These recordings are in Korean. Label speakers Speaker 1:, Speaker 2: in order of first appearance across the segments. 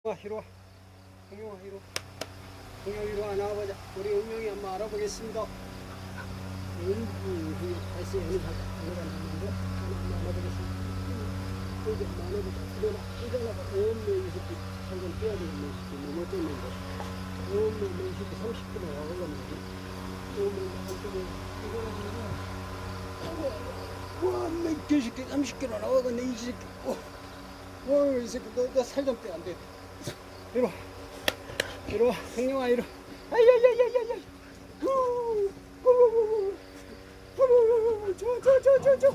Speaker 1: 이리 와. 흥룡아, 이리 와. 흥룡, 이리 와. 나와보자. 우리 흥룡이 한번 알아보겠습니다. 다시 여기 가자. 한번 알아보겠습니다. 여기 한번 알아보자. 일어나. 일어나봐. 이 새끼. 방금 빼야 되겠네. 너무 어쩌는데. 이 새끼 30kg 올라가는데. 한쪽에 일어나서. 와, 이 새끼 30kg 나와가네, 이 새끼. 와, 이 새끼, 너 살 좀 빼, 안 돼. 이리 와. 이리 와. 흥룡아, 이리 와. 아야야야야야. 저.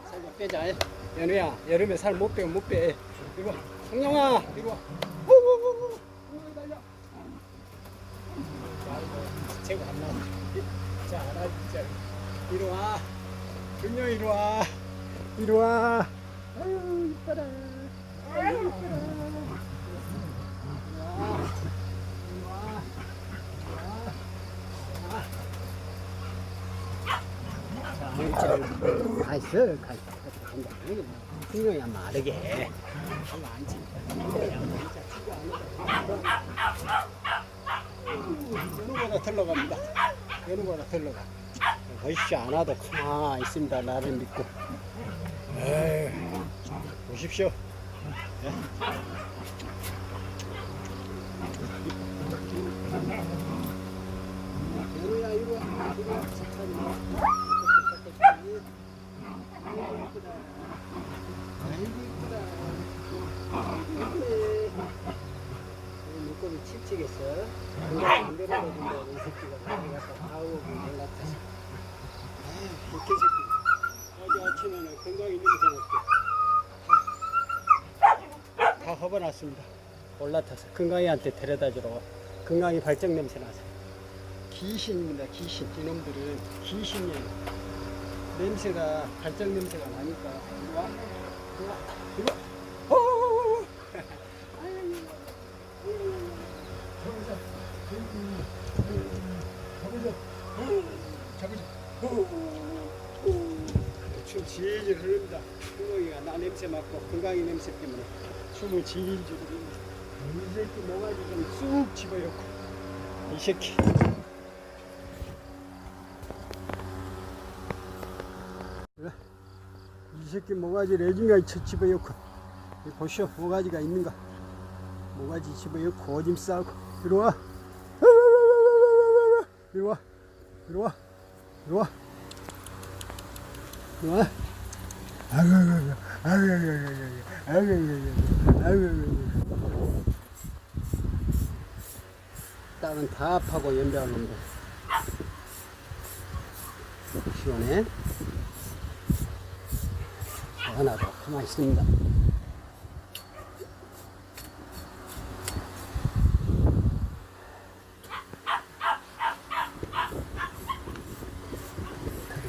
Speaker 1: 살 좀 빼자. 연우야, 여름에 살 못 빼면 못 빼. 이리 와. 흥룡아, 이리 와. 달려. 제가 안 나와. 자, 알아, 진짜. 이리 와. 흥룡, 이리 와. 이리 와. 아유, 이뻐라. 아유, 이뻐라. 가있어. 흥룡이야 마르게. 한번 앉지. 연우보다 들러갑니다. 연우보다 들러가. 거시지 않아도 가만히 있습니다. 나를 믿고. 에이, 보십시오. 네. 연우야, 이리 와. 이리 와. 아이고, 이쁘다. 물고기 칠치겠어. 건강 안 데려다준다고 이 새끼가 가서 다 오고 올라타서. 아휴, 이렇게 새끼. 어제 아침에는 건강이 냄새 났고 다 허버놨습니다. 올라타서 건강이한테 데려다주러. 건강이 발정 냄새 나서. 귀신입니다. 귀신. 이놈들은 귀신이에요. 냄새가 발정 냄새가 나니까. 이리 와. 이리 와. 이리 와. 잡으자. 춤 질질 흐릅니다. 흥룡이가 나 냄새 맡고 건강이 냄새 때문에 춤을 질질 흐릅니다. 이 새끼 모가지 좀 쑥 집어였고. 이 새끼. 이 새끼 모가지 레진가 집어였고. 보시오. 모가지가 있는가. 모가지 집어였고 오줌 싸고. 이리 와. 이리 와. 이리 와. 이리 와. 이리 와. 땅은 다 파고 연병한 놈들. 시원해. 하나도 가만히 있습니다.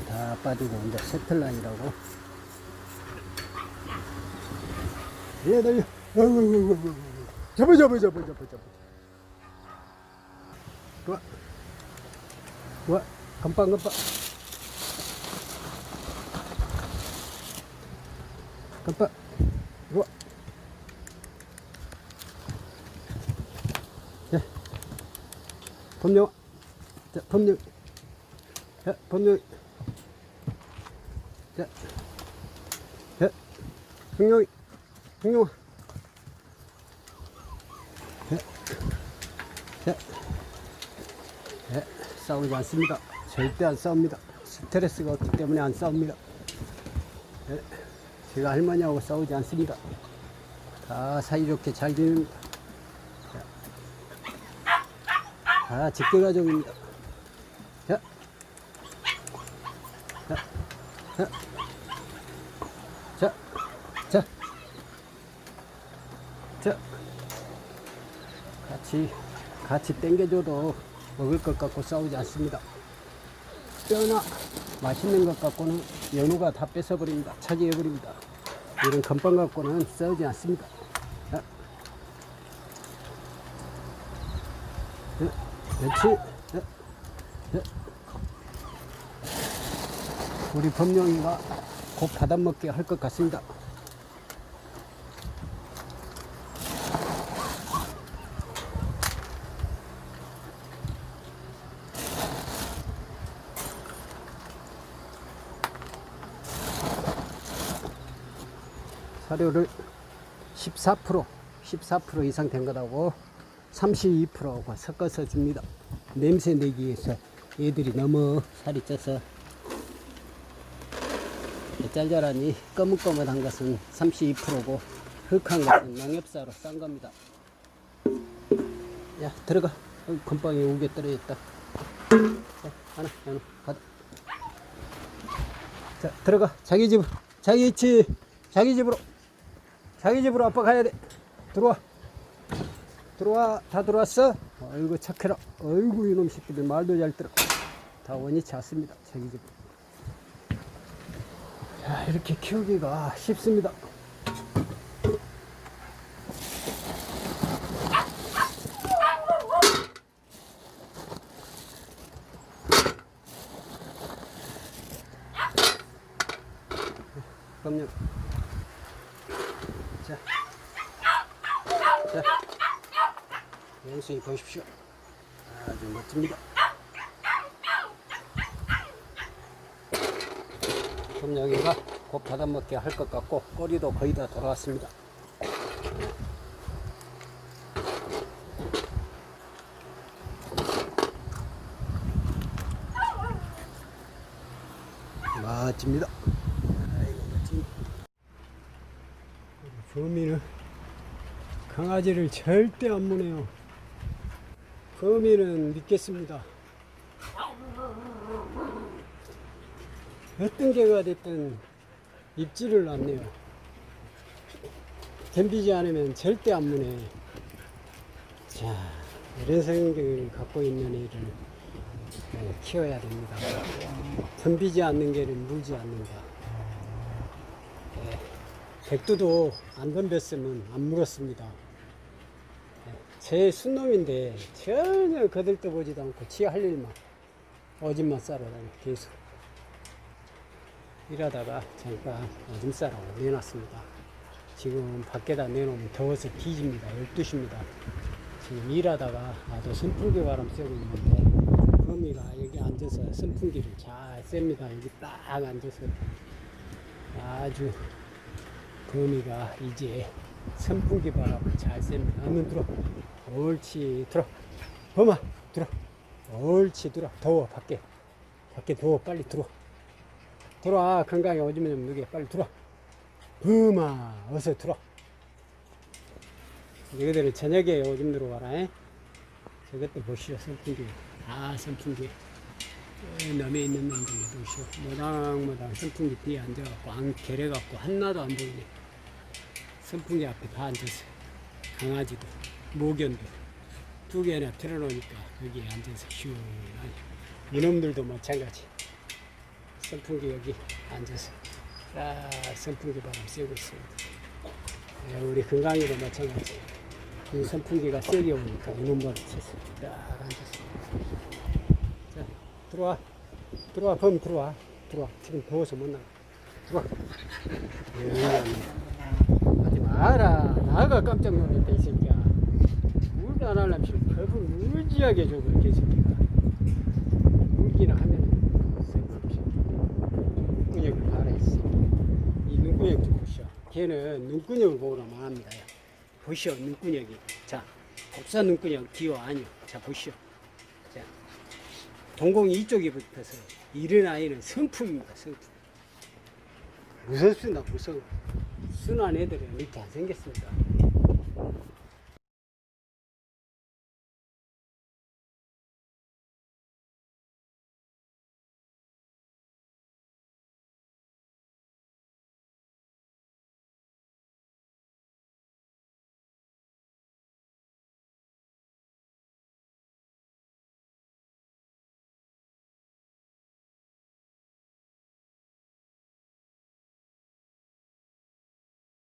Speaker 1: 다 빠지고 이제 세틀라인이라고. 예, 달려. 잡아. 좋아. 금방. 좋아. 예. 범용. 자, 범용. 자, 범용. 자, 흥룡. 싸우지 않습니다. 절대 안 싸웁니다. 스트레스가 없기 때문에 안 싸웁니다. 제가 할머니하고 싸우지 않습니다. 다 사이좋게 잘 지냅니다. 다 직계가족입니다. 자, 같이 땡겨줘도 먹을 것 갖고 싸우지 않습니다. 뼈나 맛있는 것 갖고는 연우가 다 뺏어버립니다. 차지해버립니다. 이런 건빵 갖고는 싸우지 않습니다. 그렇지. 우리 범용이가 곧 받아먹게 할 것 같습니다. 사료를 14% 이상 된 것하고 32%하고 섞어서 줍니다. 냄새 내기 위해서. 얘들이 너무 살이 쪄서. 짤짤하니 거뭇거뭇한 것은 32%고 흑한 것은 농협사로 싼 겁니다. 야, 들어가. 건빵이 우게 떨어졌다. 자, 하나 가자. 자, 들어가. 자기 집으로. 자기 위치. 자기 집으로. 자기 집으로 아빠 가야 돼. 들어와. 들어와. 다 들어왔어? 아이고 착해라. 아이고 이놈 새끼들 말도 잘 들어. 다 원위치 왔습니다. 자기 집으로. 자, 이렇게 키우기가 쉽습니다. 그럼요. 자, 영수이 보십시오. 아주 멋집니다. 그럼 여기가 곧 받아먹게 할 것 같고 꼬리도 거의 다 돌아왔습니다. 멋집니다. 아이고 멋집니다. 범이는 강아지를 절대 안 무네요. 범이는 믿겠습니다. 어떤 개가 됐든 입질을 놨네요. 덤비지 않으면 절대 안 무네. 자, 이런 성격을 갖고 있는 애를 키워야 됩니다. 덤비지 않는 개는 물지 않는다. 백두도 안 덤볐으면 안 물었습니다. 제 순놈인데 전혀 거들떠보지도 않고 지 할 일만 오줌만 싸러 다니 계속. 이러다가 잠깐 오줌 싸라고 내놨습니다. 지금 밖에다 내놓으면 더워서 뒤집니다. 12시입니다. 지금 일하다가 아주 선풍기 바람 쐬고 있는데 거미가 여기 앉아서 선풍기를 잘 쐴니다. 여기 딱 앉아서 아주 거미가 이제 선풍기 바람을 잘 쐴니다. 얼른 들어. 옳지. 들어. 범아 들어. 옳지. 들어. 더워. 밖에 더워. 빨리 들어. 들어와. 건강에 오줌 좀 누게. 빨리 들어. 범아 어서 들어. 너희들은 저녁에 오줌 들어와라. 저것도 보시오. 선풍기. 다 선풍기. 남에 있는 놈들 보시오. 모당모당 선풍기 뒤에 앉아갖고 안 개래갖고 하나도 안 보이네. 선풍기 앞에 다 앉아서 강아지도 모견도 두 개나 틀어놓으니까 여기에 앉아서 시원하니. 이놈들도 마찬가지. 선풍기 여기 앉아서 딱 선풍기 바람 쐬고 있습니다. 우리 건강이도 마찬가지. 이 선풍기가 세게 오니까 이놈 버릇해서 딱 앉아서. 자, 들어와. 들어와. 범 들어와. 들어와. 지금 더워서 못 나가. 들어와. 하지 마라. 나가 깜짝 놀랐다 이 새끼야. 물도 안 하려면 겁을 무지하게 줘. 그렇게 이 새끼가. 물기나 하면은 눈구녕을 바라했어. 이 눈구녕 좀 보시오. 걔는 눈구녕을 보고나 말합니다. 보시오. 눈구녕이. 자, 곡선 눈구녕 기어 아니요. 자, 보시오. 자, 동공이 이쪽에 붙어서 이른 아이는 성품입니다. 성품. 무섭습니다. 무서워. 순한 애들은 이렇게 안 생겼습니다.